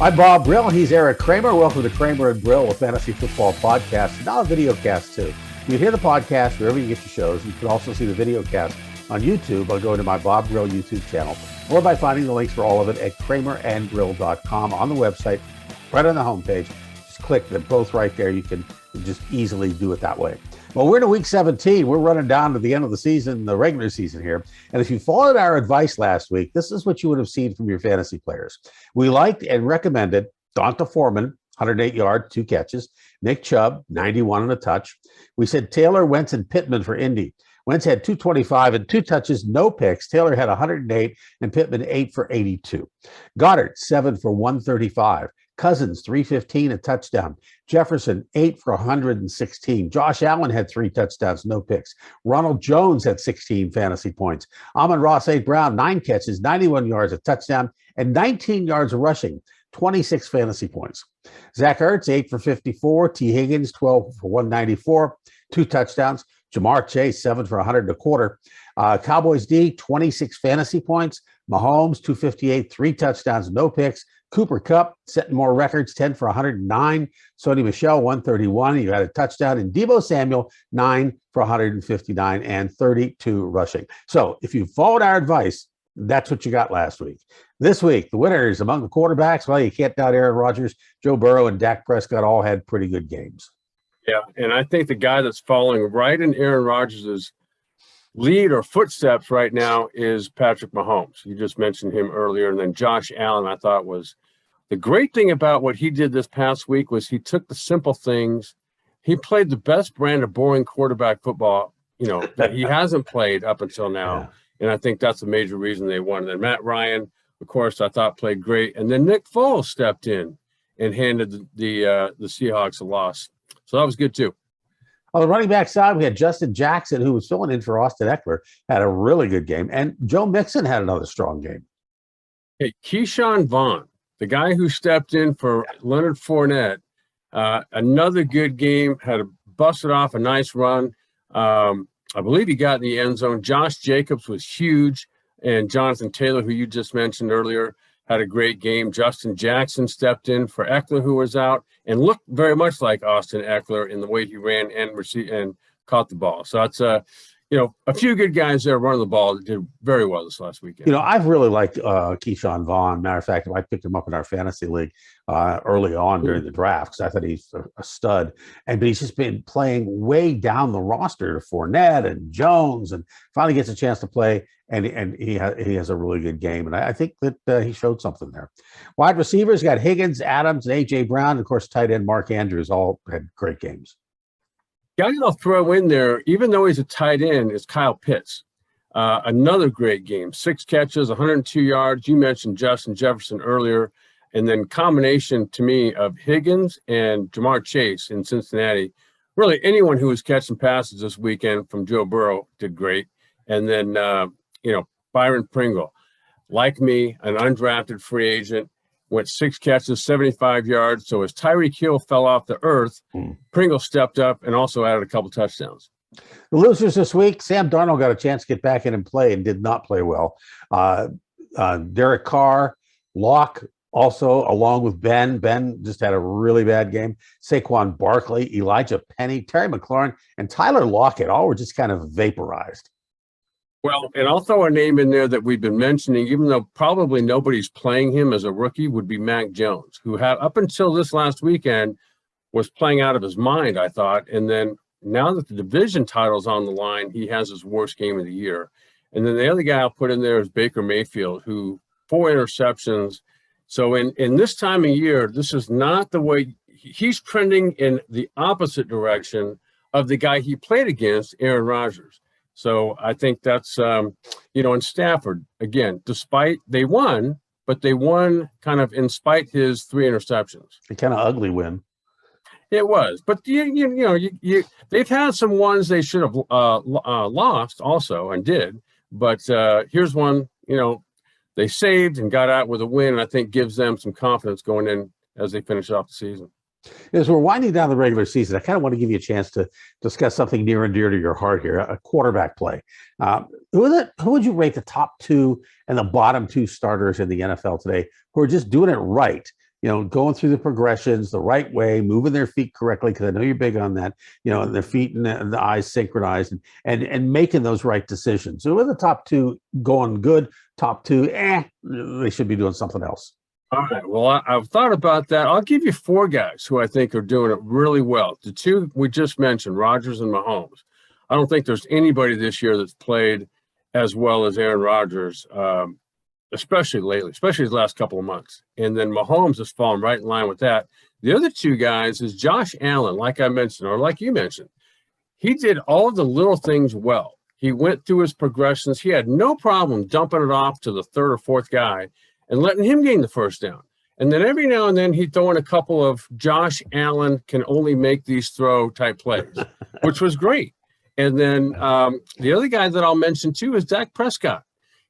I'm Bob Brill. He's Eric Kramer. Welcome to Kramer and Brill, a fantasy football podcast, and now a video cast too. You can hear the podcast wherever you get your shows. You can also see the video cast on YouTube by going to my Bob Brill YouTube channel or by finding the links for all of it at kramerandbrill.com on the website, right on the homepage. Just click them both right there. You can just easily do it that way. Well, we're in week 17. We're running down to the end of the season, the regular season here. And if you followed our advice last week, this is what you would have seen from your fantasy players. We liked and recommended Donta Foreman, 108 yards, 2 catches. Nick Chubb, 91 and a touch. We said Taylor, Wentz, and Pittman for Indy. Wentz had 225 and 2 touches, no picks. Taylor had 108 and Pittman 8 for 82. Goddard, 7 for 135. Cousins, 315, a touchdown. Jefferson, 8 for 116. Josh Allen had 3 touchdowns, no picks. Ronald Jones had 16 fantasy points. Amon-Ra St. Brown, 9 catches, 91 yards, a touchdown, and 19 yards rushing, 26 fantasy points. Zach Ertz, 8 for 54. T. Higgins, 12 for 194, 2 touchdowns. Jamar Chase, 7 for 100 and a quarter. Cowboys D, 26 fantasy points. Mahomes, 258, 3 touchdowns, no picks. Cooper Kupp setting more records, 10 for 109. Sony Michel, 131. You had a touchdown. And Deebo Samuel, 9 for 159 and 32 rushing. So if you followed our advice, that's what you got last week. This week, the winners among the quarterbacks, well, you can't doubt Aaron Rodgers, Joe Burrow, and Dak Prescott all had pretty good games. Yeah, and I think the guy that's following right in Aaron Rodgers' lead or footsteps right now is Patrick Mahomes. You just mentioned him earlier. And then Josh Allen, I thought was the great thing about what he did this past week was he took the simple things. He played the best brand of boring quarterback football, that he hasn't played up until now. Yeah. And I think that's a major reason they won. And then Matt Ryan, of course, I thought played great. And then Nick Foles stepped in and handed the Seahawks a loss. So that was good too. On the running back side, we had Justin Jackson, who was filling in for Austin Eckler, had a really good game. And Joe Mixon had another strong game. Hey, Keyshawn Vaughn, the guy who stepped in for Leonard Fournette, another good game, busted off a nice run. I believe he got in the end zone. Josh Jacobs was huge. And Jonathan Taylor, who you just mentioned earlier, had a great game. Justin Jackson stepped in for Eckler, who was out, and looked very much like Austin Eckler in the way he ran and received and caught the ball. So it's a few good guys there running the ball that did very well this last weekend. I've really liked Keyshawn Vaughn. Matter of fact, I picked him up in our fantasy league early on during the draft because I thought he's a stud. But he's just been playing way down the roster to Fournette and Jones, and finally gets a chance to play. And he has a really good game. And I think that he showed something there. Wide receivers got Higgins, Adams, and A.J. Brown. And of course, tight end Mark Andrews all had great games. Guy I'll throw in there, even though he's a tight end, is Kyle Pitts. Another great game. 6 catches, 102 yards. You mentioned Justin Jefferson earlier. And then combination to me of Higgins and Jamar Chase in Cincinnati. Really, anyone who was catching passes this weekend from Joe Burrow did great. And then, Byron Pringle, like me, an undrafted free agent, went 6 catches, 75 yards. So as Tyreek Hill fell off the earth, Pringle stepped up and also added a couple touchdowns. The losers this week, Sam Darnold got a chance to get back in and play and did not play well. Derek Carr, Locke, also along with Ben. Ben just had a really bad game. Saquon Barkley, Elijah Penny, Terry McLaurin, and Tyler Lockett all were just kind of vaporized. Well, and I'll throw a name in there that we've been mentioning, even though probably nobody's playing him as a rookie, would be Mac Jones, who had up until this last weekend was playing out of his mind, I thought. And then now that the division title's on the line, he has his worst game of the year. And then the other guy I'll put in there is Baker Mayfield, who 4 interceptions. So in this time of year, this is not the way he's trending in the opposite direction of the guy he played against, Aaron Rodgers. So I think that's, in Stafford, again, despite they won, but they won kind of in spite his 3 interceptions. A kind of ugly win. It was. But, they've had some ones they should have lost also and did. But here's one, they saved and got out with a win, and I think gives them some confidence going in as they finish off the season. As we're winding down the regular season, I kind of want to give you a chance to discuss something near and dear to your heart here, a quarterback play. Who would you rate the top 2 and the bottom 2 starters in the NFL today who are just doing it right going through the progressions the right way, moving their feet correctly, because I know you're big on that, and their feet and the eyes synchronized, and making those right decisions. So with the top two going good, top two, they should be doing something else. All right. Well, I've thought about that. I'll give you four guys who I think are doing it really well. The two we just mentioned, Rodgers and Mahomes. I don't think there's anybody this year that's played as well as Aaron Rodgers, especially lately, especially his last couple of months. And then Mahomes has fallen right in line with that. The other two guys is Josh Allen, like I mentioned, or like you mentioned. He did all of the little things well. He went through his progressions. He had no problem dumping it off to the third or fourth guy and letting him gain the first down. And then every now and then he'd throw in a couple of Josh Allen can only make these throw type plays, which was great. And then the other guy that I'll mention too is Dak Prescott.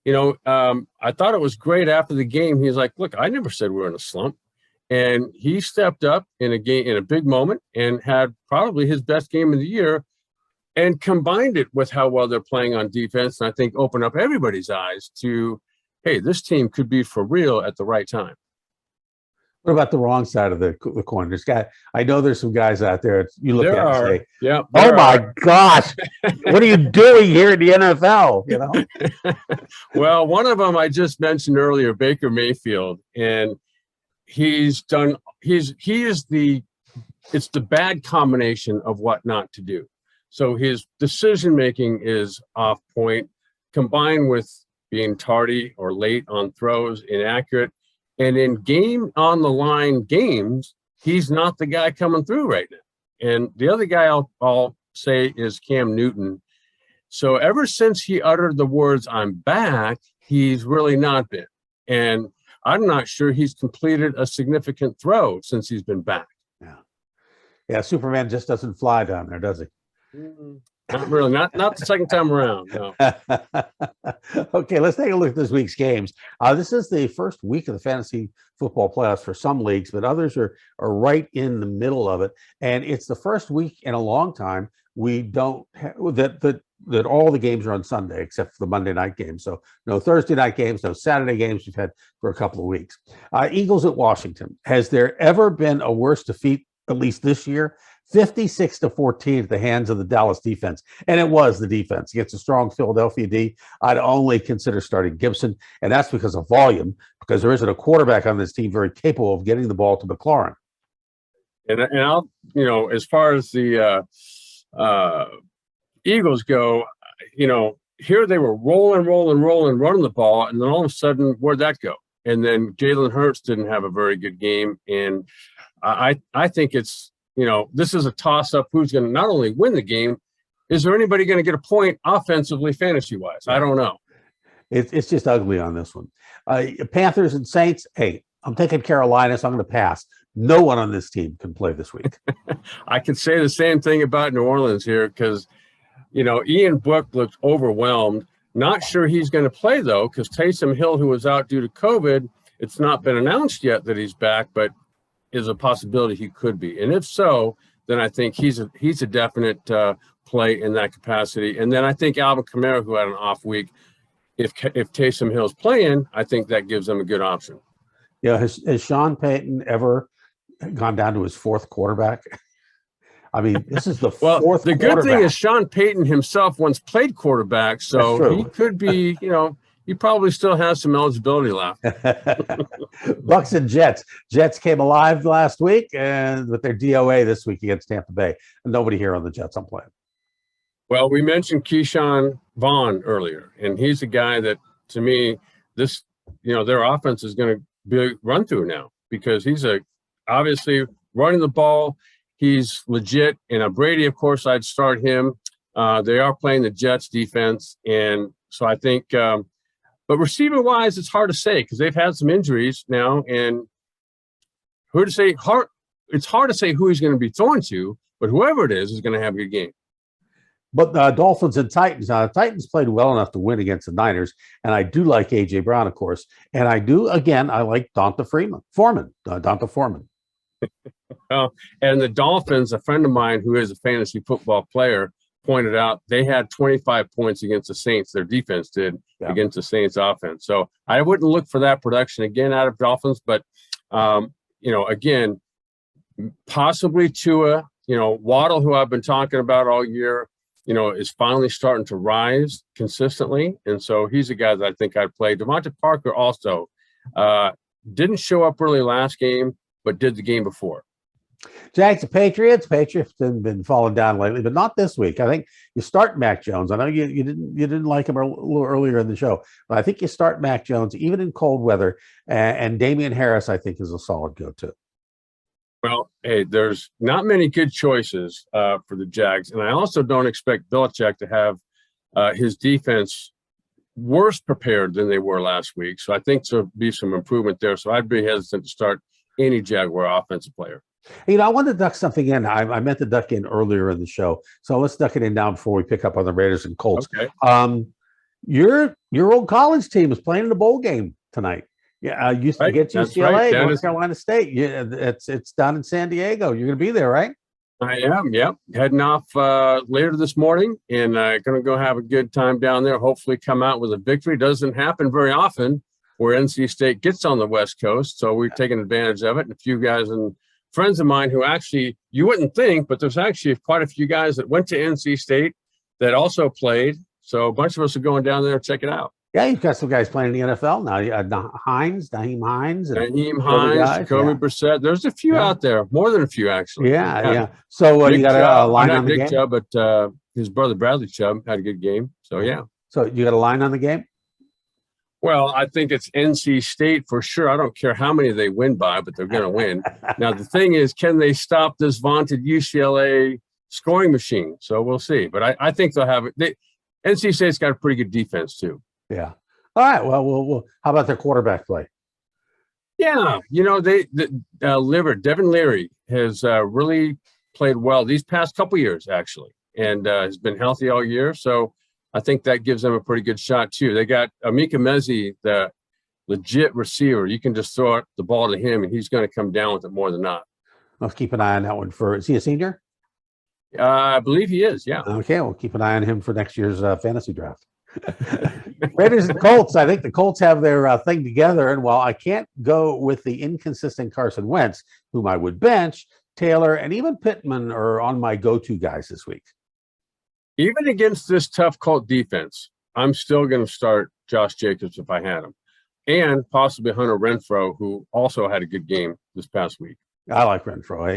I thought it was great after the game. He's like, look, I never said we were in a slump. And he stepped up in a big moment and had probably his best game of the year and combined it with how well they're playing on defense. And I think opened up everybody's eyes to, hey, this team could be for real at the right time. What about the wrong side of the coin? I know there's some guys out there you look at and say, yeah, oh my gosh, what are you doing here in the NFL? Well, one of them I just mentioned earlier, Baker Mayfield, and it's the bad combination of what not to do. So his decision making is off point, combined with being tardy or late on throws, inaccurate. And in game on the line games, he's not the guy coming through right now. And the other guy I'll say is Cam Newton. So ever since he uttered the words, I'm back, he's really not been. And I'm not sure he's completed a significant throw since he's been back. Yeah, Superman just doesn't fly down there, does he? Not really. Not the second time around. No. Okay, let's take a look at this week's games. This is the first week of the fantasy football playoffs for some leagues, but others are right in the middle of it. And it's the first week in a long time we don't have that all the games are on Sunday except for the Monday night games. So no Thursday night games, no Saturday games we've had for a couple of weeks. Eagles at Washington. Has there ever been a worse defeat, at least this year? 56-14 at the hands of the Dallas defense. And it was the defense against a strong Philadelphia D. I'd only consider starting Gibson, and that's because of volume, because there isn't a quarterback on this team very capable of getting the ball to McLaurin. And I'll, as far as the Eagles go, here they were rolling, running the ball, and then all of a sudden, where'd that go? And then Jalen Hurts didn't have a very good game. And I think it's, this is a toss-up. Who's going to not only win the game, is there anybody going to get a point offensively, fantasy-wise? I don't know. It's just ugly on this one. Panthers and Saints, hey, I'm taking Carolina, so I'm going to pass. No one on this team can play this week. I can say the same thing about New Orleans here because, Ian Book looked overwhelmed. Not sure he's going to play, though, because Taysom Hill, who was out due to COVID, it's not been announced yet that he's back, but is a possibility he could be. And if so, then I think he's a definite play in that capacity. And then I think Alvin Kamara, who had an off week, if Taysom Hill's playing, I think that gives them a good option. Yeah, has Sean Payton ever gone down to his fourth quarterback? I mean, this is the fourth. The good thing is Sean Payton himself once played quarterback, so he could be, he probably still has some eligibility left. Bucks and Jets. Jets came alive last week and with their DOA this week against Tampa Bay. And nobody here on the Jets I'm playing. Well, we mentioned Keyshawn Vaughn earlier, and he's a guy that, to me, their offense is going to be run through now because he's obviously running the ball. He's legit. And Brady, of course, I'd start him. They are playing the Jets defense. And so I think, but receiver-wise, it's hard to say because they've had some injuries now. And it's hard to say who he's going to be throwing to, but whoever it is going to have a good game. But Dolphins and Titans. Titans played well enough to win against the Niners, and I do like A.J. Brown, of course. And I like Donta Foreman. And the Dolphins, a friend of mine who is a fantasy football player, pointed out they had 25 points against the Saints. Their defense did against the Saints offense. So I wouldn't look for that production again out of Dolphins, but again, possibly Tua, Waddle, who I've been talking about all year, is finally starting to rise consistently. And so he's a guy that I think I'd play. Devontae Parker also didn't show up early last game, but did the game before. Jags, the Patriots. Patriots have been falling down lately, but not this week. I think you start Mac Jones. I know you didn't like him a little earlier in the show, but I think you start Mac Jones even in cold weather. And Damian Harris, I think, is a solid go-to. Well, hey, there's not many good choices for the Jags, and I also don't expect Belichick to have his defense worse prepared than they were last week. So I think there'll be some improvement there. So I'd be hesitant to start any Jaguar offensive player. I want to duck something in. I meant to duck in earlier in the show, so let's duck it in now before we pick up on the Raiders and Colts. Okay. Your old college team is playing in the bowl game tonight. Yeah, used to get UCLA, North Carolina State. Yeah, it's down in San Diego. You're going to be there, right? I am. Yep, heading off later this morning, and going to go have a good time down there. Hopefully, come out with a victory. Doesn't happen very often where NC State gets on the West Coast, so we've taken advantage of it. And a few guys and friends of mine who actually you wouldn't think, but there's actually quite a few guys that went to NC State that also played. So a bunch of us are going down there to check it out. Yeah, you've got some guys playing in the NFL now. You had Nyheim Hines, Jacoby Brissett. There's a few out there, more than a few actually. Yeah. So you got a line on the game. Chubb, but his brother Bradley Chubb had a good game. So yeah. So you got a line on the game? Well, I think it's NC State for sure. I don't care how many they win by, but they're going to win. Now the thing is, can they stop this vaunted UCLA scoring machine? So we'll see. But I think they'll have it. NC State's got a pretty good defense too. Yeah. All right. Well, how about their quarterback play? Yeah. Devin Leary has really played well these past couple years, actually, and has been healthy all year. So I think that gives them a pretty good shot, too. They got Amika Mezzi, the legit receiver. You can just throw the ball to him, and he's going to come down with it more than not. Let's keep an eye on that one. Is he a senior? I believe he is, yeah. Okay, we'll keep an eye on him for next year's fantasy draft. Raiders and Colts. I think the Colts have their thing together, and while I can't go with the inconsistent Carson Wentz, whom I would bench, Taylor and even Pittman are on my go-to guys this week. Even against this tough Colt defense, I'm still going to start Josh Jacobs if I had him, and possibly Hunter Renfrow, who also had a good game this past week. I like Renfrow.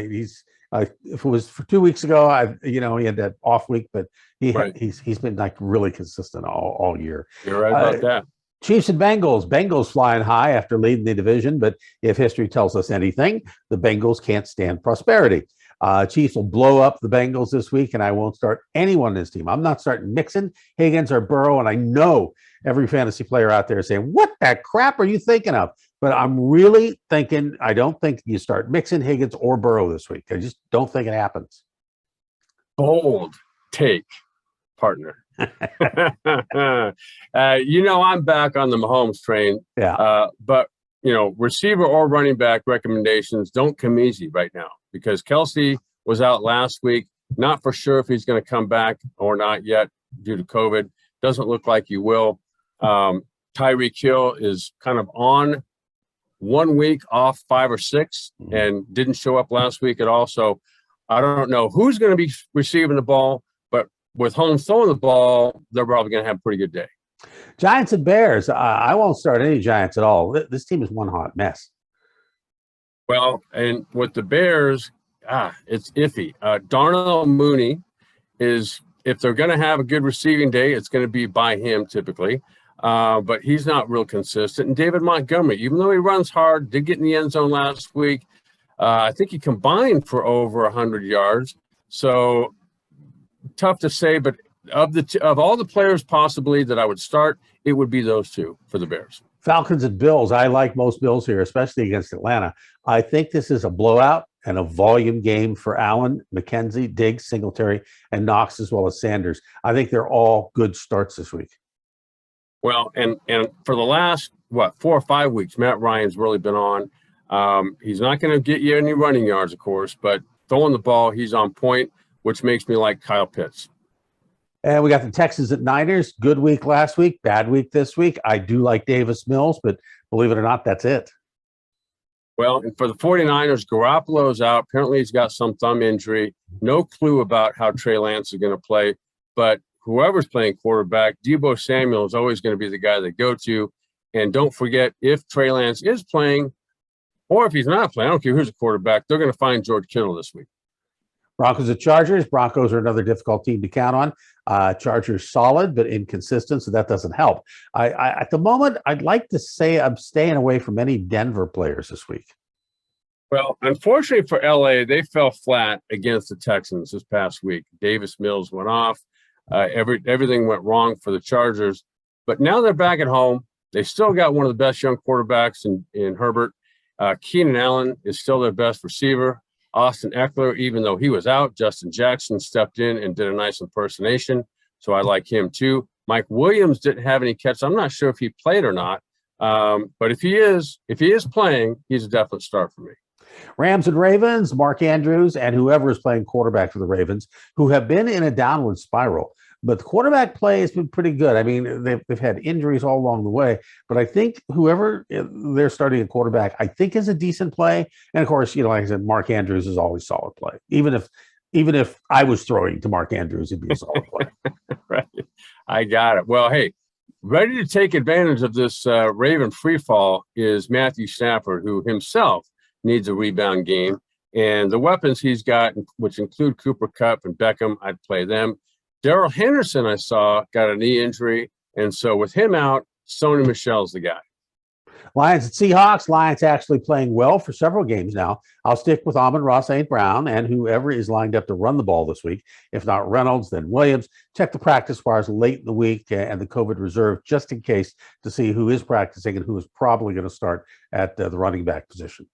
If it was for 2 weeks ago, he had that off week, but he's been like really consistent all year. You're right about that. Chiefs and Bengals. Bengals flying high after leading the division, but if history tells us anything, the Bengals can't stand prosperity. Chiefs will blow up the Bengals this week, and I won't start anyone in this team. I'm not starting Mixon, Higgins, or Burrow, and I know every fantasy player out there is saying, what the crap are you thinking of? But I'm really thinking, I don't think you start Mixon, Higgins, or Burrow this week. I just don't think it happens. Bold take, partner. I'm back on the Mahomes train. Yeah. But, receiver or running back recommendations don't come easy right now because Kelsey was out last week. Not for sure if he's going to come back or not yet due to COVID. Doesn't look like he will. Tyreek Hill is kind of on 1 week off 5 or 6 and didn't show up last week at all. So I don't know who's going to be receiving the ball, but with Holmes throwing the ball, they're probably going to have a pretty good day. Giants and Bears. I won't start any Giants at all. This team is one hot mess. Well, and with the Bears, it's iffy. Darnell Mooney is, if they're going to have a good receiving day, it's going to be by him typically. But he's not real consistent. And David Montgomery, even though he runs hard, did get in the end zone last week. I think he combined for over 100 yards. So tough to say, but of all the players possibly that I would start, it would be those two for the Bears. Falcons and Bills. I like most Bills here, especially against Atlanta. I think this is a blowout and a volume game for Allen, McKenzie, Diggs, Singletary, and Knox, as well as Sanders. I think they're all good starts this week. Well, and for the last, 4 or 5 weeks, Matt Ryan's really been on. He's not going to get you any running yards, of course, but throwing the ball, he's on point, which makes me like Kyle Pitts. And we got the Texans at Niners. Good week last week, bad week this week. I do like Davis Mills, but believe it or not, that's it. Well, and for the 49ers, Garoppolo's out. Apparently, he's got some thumb injury. No clue about how Trey Lance is going to play. But whoever's playing quarterback, Deebo Samuel is always going to be the guy they go to. And don't forget, if Trey Lance is playing, or if he's not playing, I don't care who's a quarterback, they're going to find George Kittle this week. Broncos at Chargers. Broncos are another difficult team to count on. Chargers solid, but inconsistent, so that doesn't help. At the moment, I'd like to say I'm staying away from any Denver players this week. Well, unfortunately for LA, they fell flat against the Texans this past week. Davis Mills went off. Everything went wrong for the Chargers. But now they're back at home. They still got one of the best young quarterbacks in Herbert. Keenan Allen is still their best receiver. Austin Eckler, even though he was out, Justin Jackson stepped in and did a nice impersonation. So I like him too. Mike Williams didn't have any catch. I'm not sure if he played or not. But if he is playing, he's a definite start for me. Rams and Ravens, Mark Andrews and whoever is playing quarterback for the Ravens, who have been in a downward spiral. But the quarterback play has been pretty good. I mean, they've had injuries all along the way, but I think whoever they're starting a quarterback, I think is a decent play. And of course, like I said, Mark Andrews is always solid play. Even if I was throwing to Mark Andrews, it'd be a solid play. Right. I got it. Well, hey, ready to take advantage of this Raven free fall is Matthew Stafford, who himself needs a rebound game. And the weapons he's got, which include Cooper Kupp and Beckham, I'd play them. Darrell Henderson, I saw, got a knee injury. And so with him out, Sony Michel's the guy. Lions and Seahawks. Lions actually playing well for several games now. I'll stick with Amon-Ra St. Brown and whoever is lined up to run the ball this week. If not Reynolds, then Williams. Check the practice bars late in the week and the COVID reserve just in case to see who is practicing and who is probably going to start at the running back position.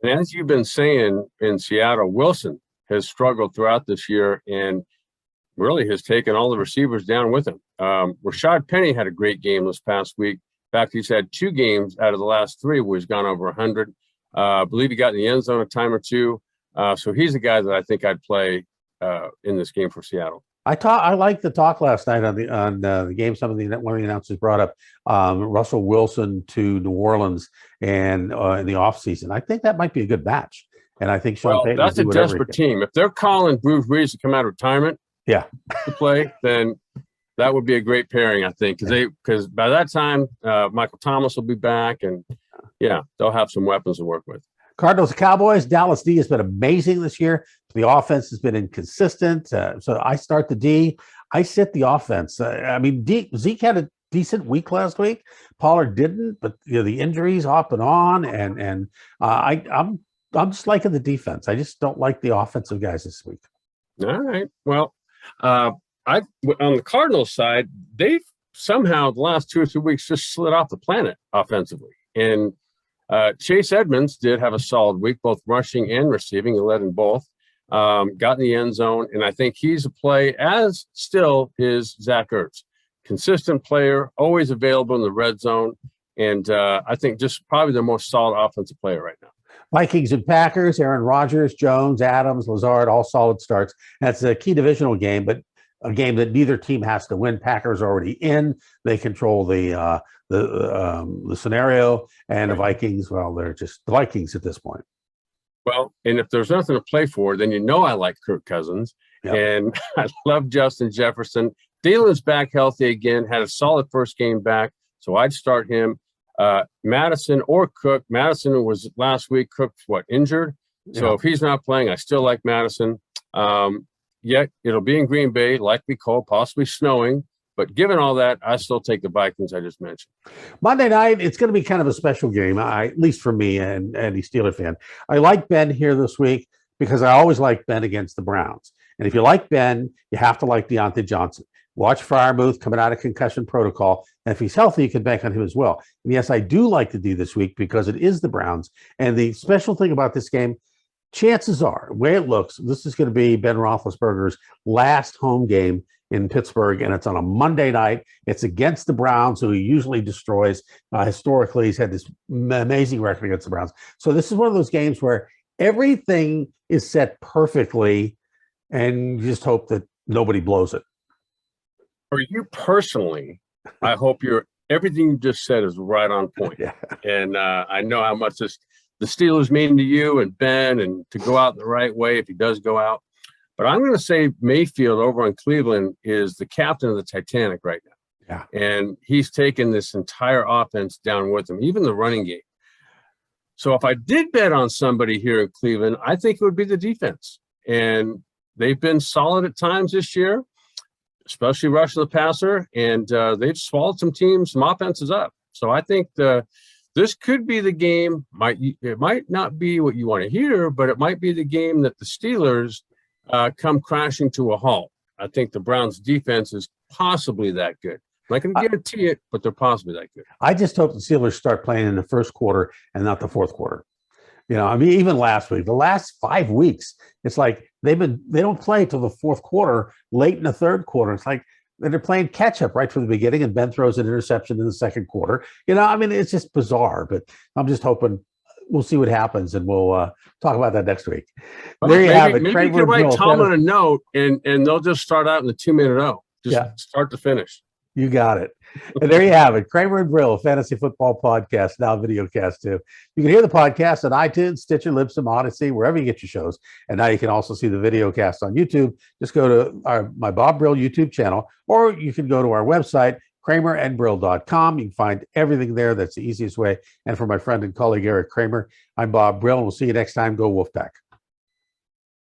And as you've been saying in Seattle, Wilson has struggled throughout this year and really has taken all the receivers down with him. Rashad Penny had a great game this past week. In fact, he's had 2 games out of the last 3 where he's gone over 100. I believe he got in the end zone a time or 2. So he's a guy that I think I'd play in this game for Seattle. I liked the talk last night on the game. One of the announcers brought up Russell Wilson to New Orleans and in the offseason. I think that might be a good match. And I think Sean Payton. That's a desperate team. If they're calling Bruce Brees to come out of retirement, to play, then that would be a great pairing, I think, because by that time Michael Thomas will be back, and they'll have some weapons to work with. Cardinals, Cowboys. Dallas D has been amazing this year. The offense has been inconsistent. So I start the D. I sit the offense. Zeke had a decent week last week. Pollard didn't, but the injuries off and on, and I'm just liking the defense. I just don't like the offensive guys this week. All right. Well, on the Cardinals side, they've somehow the last 2 or 3 weeks just slid off the planet offensively. And Chase Edmonds did have a solid week, both rushing and receiving. He led in both. Got in the end zone, and I think he's a play, as still is Zach Ertz. Consistent player, always available in the red zone, and I think just probably the most solid offensive player right now. Vikings and Packers, Aaron Rodgers, Jones, Adams, Lazard, all solid starts. That's a key divisional game, but a game that neither team has to win. Packers are already in. They control the scenario, and the Vikings, well, they're just the Vikings at this point. Well, and if there's nothing to play for, then I like Kirk Cousins, and I love Justin Jefferson. Thiel's back healthy again, had a solid first game back, so I'd start him. Madison or Cook. Madison was last week. Cook's injured? So if he's not playing, I still like Madison. Yet it'll be in Green Bay, likely cold, possibly snowing. But given all that, I still take the Vikings I just mentioned. Monday night, it's going to be kind of a special game, at least for me and any Steeler fan. I like Ben here this week because I always like Ben against the Browns. And if you like Ben, you have to like Deontay Johnson. Watch Freiermuth coming out of concussion protocol. And if he's healthy, you can bank on him as well. And yes, I do like the D this week because it is the Browns. And the special thing about this game, chances are, the way it looks, this is going to be Ben Roethlisberger's last home game in Pittsburgh, and it's on a Monday night. It's against the Browns, who he usually destroys. Historically, he's had this amazing record against the Browns. So this is one of those games where everything is set perfectly, and you just hope that nobody blows it. For you personally, I hope everything you just said is right on point. And I know how much this the Steelers mean to you and Ben, and to go out the right way if he does go out. But I'm going to say Mayfield over on Cleveland is the captain of the Titanic right now. Yeah. And he's taken this entire offense down with him, even the running game. So if I did bet on somebody here in Cleveland, I think it would be the defense. And they've been solid at times this year, especially rushing the passer. And they've swallowed some teams, some offenses up. So I think this could be the game. It might not be what you want to hear, but it might be the game that the Steelers come crashing to a halt. I think the Browns' defense is possibly that good. I'm not going to guarantee it, but they're possibly that good. I just hope the Steelers start playing in the first quarter and not the fourth quarter. I mean, even last week, the last 5 weeks, it's like they don't play till the fourth quarter, late in the third quarter. It's like they're playing catch up right from the beginning, and Ben throws an interception in the second quarter. I mean, it's just bizarre, but I'm just hoping we'll see what happens, and we'll talk about that next week. Well, there you have it. Maybe you can write Tomlin a note, and they'll just start out in the 2-minute O. Start to finish. You got it. And there you have it. Kramer and Brill, Fantasy Football Podcast, now videocast too. You can hear the podcast on iTunes, Stitcher, Libsyn, Odyssey, wherever you get your shows. And now you can also see the videocast on YouTube. Just go to my Bob Brill YouTube channel, or you can go to our website, kramerandbrill.com. You can find everything there. That's the easiest way. And for my friend and colleague, Eric Kramer, I'm Bob Brill, and we'll see you next time. Go Wolfpack.